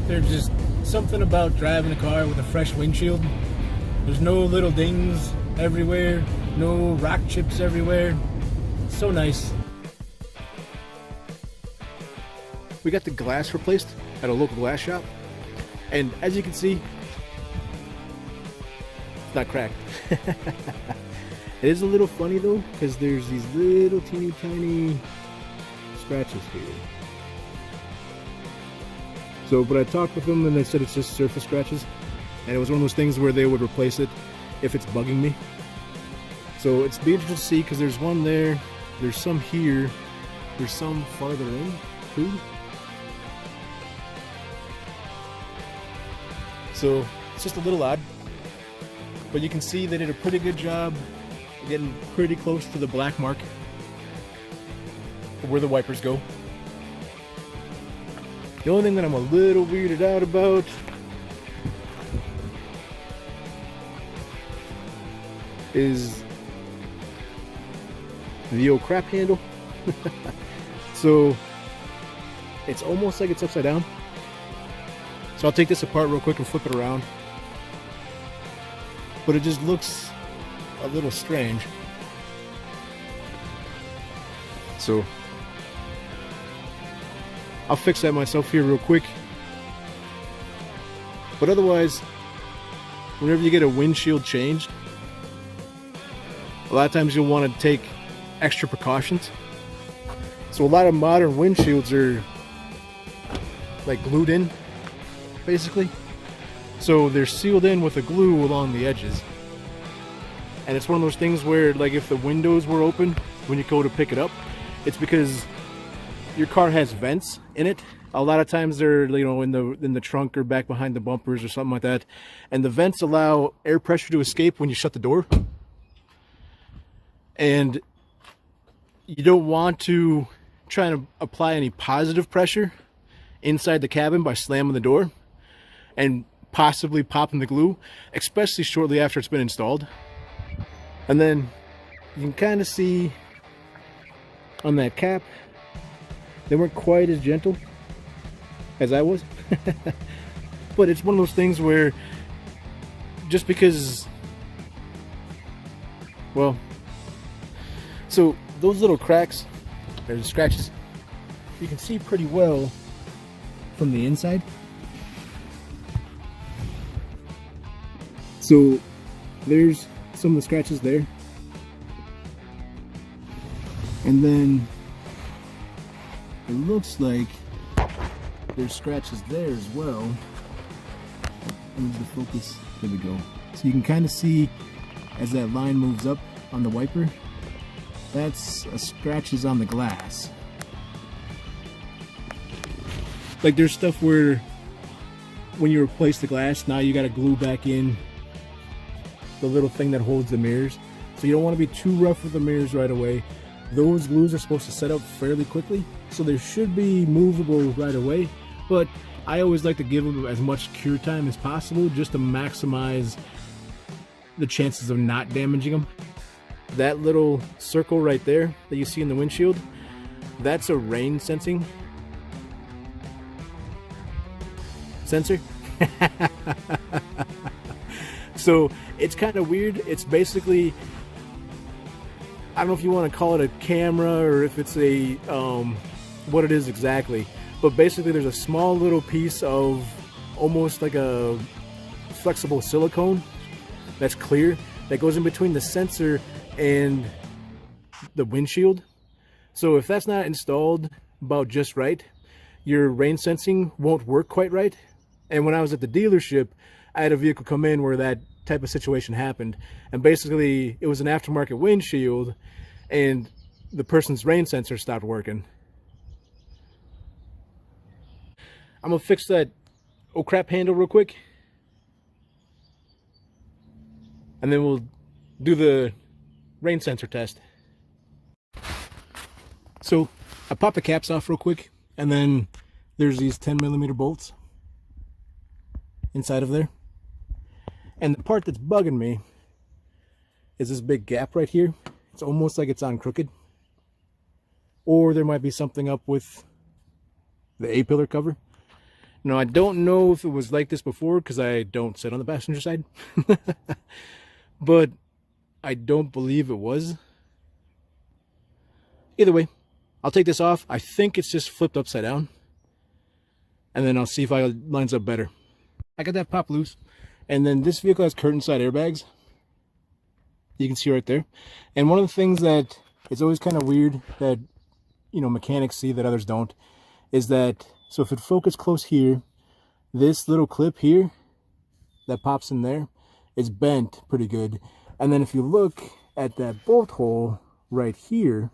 There's just something about driving a car with a fresh windshield. There's no little dings everywhere, no rock chips everywhere. It's so nice. We got the glass replaced at a local glass shop, and as you can see, it's not cracked. It is a little funny though, because there's these little teeny tiny scratches here. So, but I talked with them and they said it's just surface scratches, and it was one of those things where they would replace it if it's bugging me. So it's be interesting to see, because there's one there, there's some here, there's some farther in too. So it's just a little odd, but you can see they did a pretty good job getting pretty close to the black mark where the wipers go. The only thing that I'm a little weirded out about is the old crap handle. So it's almost like it's upside down. So I'll take this apart real quick and flip it around. But it just looks a little strange. So I'll fix that myself here real quick. But otherwise, whenever you get a windshield changed, a lot of times you'll want to take extra precautions. So a lot of modern windshields are like glued in, basically. So they're sealed in with a glue along the edges. And it's one of those things where, like, if the windows were open when you go to pick it up, it's because your car has vents in it. A lot of times they're, you know, in the trunk or back behind the bumpers or something like that. And the vents allow air pressure to escape when you shut the door. And you don't want to try to apply any positive pressure inside the cabin by slamming the door and possibly popping the glue, especially shortly after it's been installed. And then you can kind of see on that cap, they weren't quite as gentle as I was. But it's one of those things where just because, well, so those little cracks, or the scratches, you can see pretty well from the inside. So there's some of the scratches there, and then it looks like there's scratches there as well. Where's the focus? There we go. So you can kind of see as that line moves up on the wiper, that's scratches on the glass. Like, there's stuff where when you replace the glass, now you got to glue back in the little thing that holds the mirrors. So you don't want to be too rough with the mirrors right away. Those glues are supposed to set up fairly quickly, so they should be movable right away. But I always like to give them as much cure time as possible, just to maximize the chances of not damaging them. That little circle right there that you see in the windshield, that's a rain sensing sensor. So it's kind of weird. It's basically, I don't know if you want to call it a camera or if it's a what it is exactly, but basically there's a small little piece of almost like a flexible silicone that's clear that goes in between the sensor and the windshield. So if that's not installed about just right, your rain sensing won't work quite right. And when I was at the dealership, I had a vehicle come in where that type of situation happened, and basically it was an aftermarket windshield and the person's rain sensor stopped working. I'm gonna fix that oh crap handle real quick, and then we'll do the rain sensor test. So I popped the caps off real quick, and then there's these 10mm bolts inside of there. And the part that's bugging me is this big gap right here. It's almost like it's on crooked. Or there might be something up with the A-pillar cover. Now, I don't know if it was like this before because I don't sit on the passenger side, but I don't believe it was. Either way, I'll take this off. I think it's just flipped upside down, and then I'll see if it lines up better. I got that pop loose, and then this vehicle has curtain side airbags. You can see right there. And one of the things that is always kind of weird that, you know, mechanics see that others don't, is that, so if it focused close here, this little clip here that pops in there is bent pretty good. And then if you look at that bolt hole right here,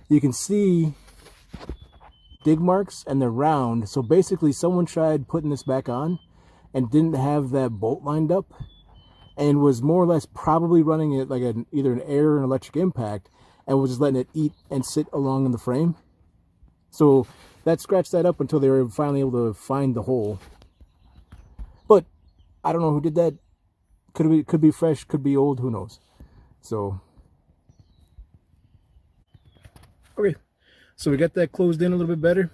you can see dig marks and they're round. So basically someone tried putting this back on and didn't have that bolt lined up and was more or less probably running it like either an air or an electric impact, and was just letting it eat and sit along in the frame. So that scratched that up until they were finally able to find the hole. But I don't know who did that. Could be fresh, could be old, who knows. So okay, so we got that closed in a little bit better,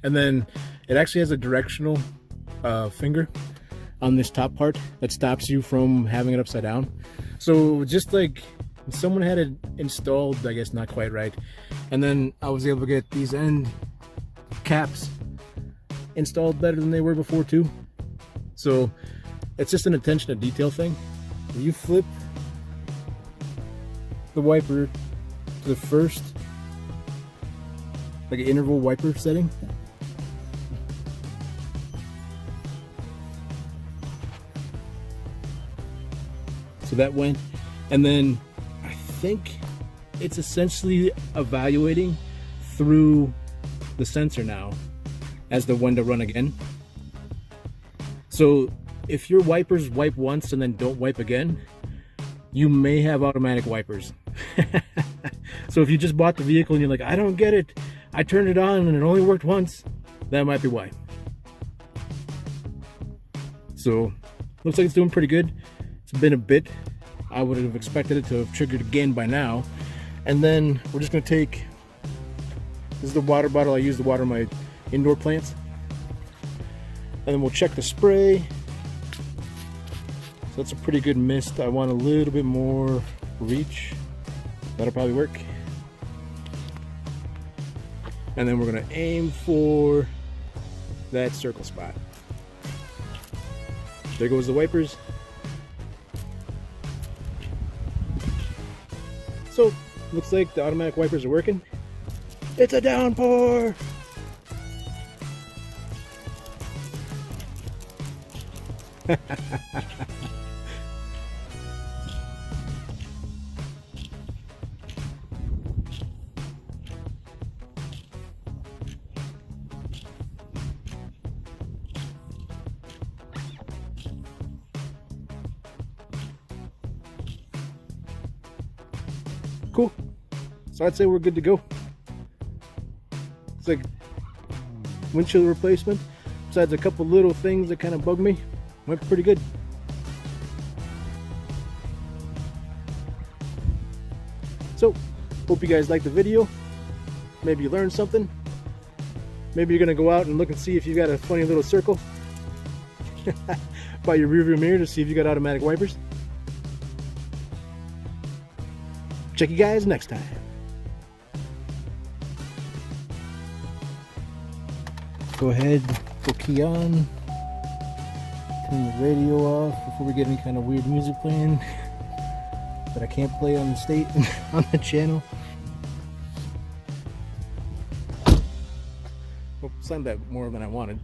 and then it actually has a directional finger on this top part that stops you from having it upside down. So just like someone had it installed, I guess not quite right, and then I was able to get these end caps installed better than they were before too. So it's just an attention to detail thing. If you flip the wiper to the first, like an interval wiper setting, so that went, and then I think it's essentially evaluating through the sensor now as to when to run again. So if your wipers wipe once and then don't wipe again, you may have automatic wipers. So if you just bought the vehicle and you're like, I don't get it, I turned it on and it only worked once, that might be why. So looks like it's doing pretty good. It's been a bit. I would have expected it to have triggered again by now. And then we're just going to take, this is the water bottle I use to water my indoor plants, and then we'll check the spray. So that's a pretty good mist. I want a little bit more reach. That'll probably work. And then we're going to aim for that circle spot. There goes the wipers. So looks like the automatic wipers are working. It's a downpour! Cool. So I'd say we're good to go. It's like windshield replacement. Besides a couple little things that kind of bug me, went pretty good. So, hope you guys liked the video. Maybe you learned something. Maybe you're gonna go out and look and see if you got a funny little circle by your rearview mirror to see if you got automatic wipers. Check you guys next time. Go ahead, put key on, turn the radio off before we get any kind of weird music playing that I can't play on the state on the channel. Oh, slammed that more than I wanted.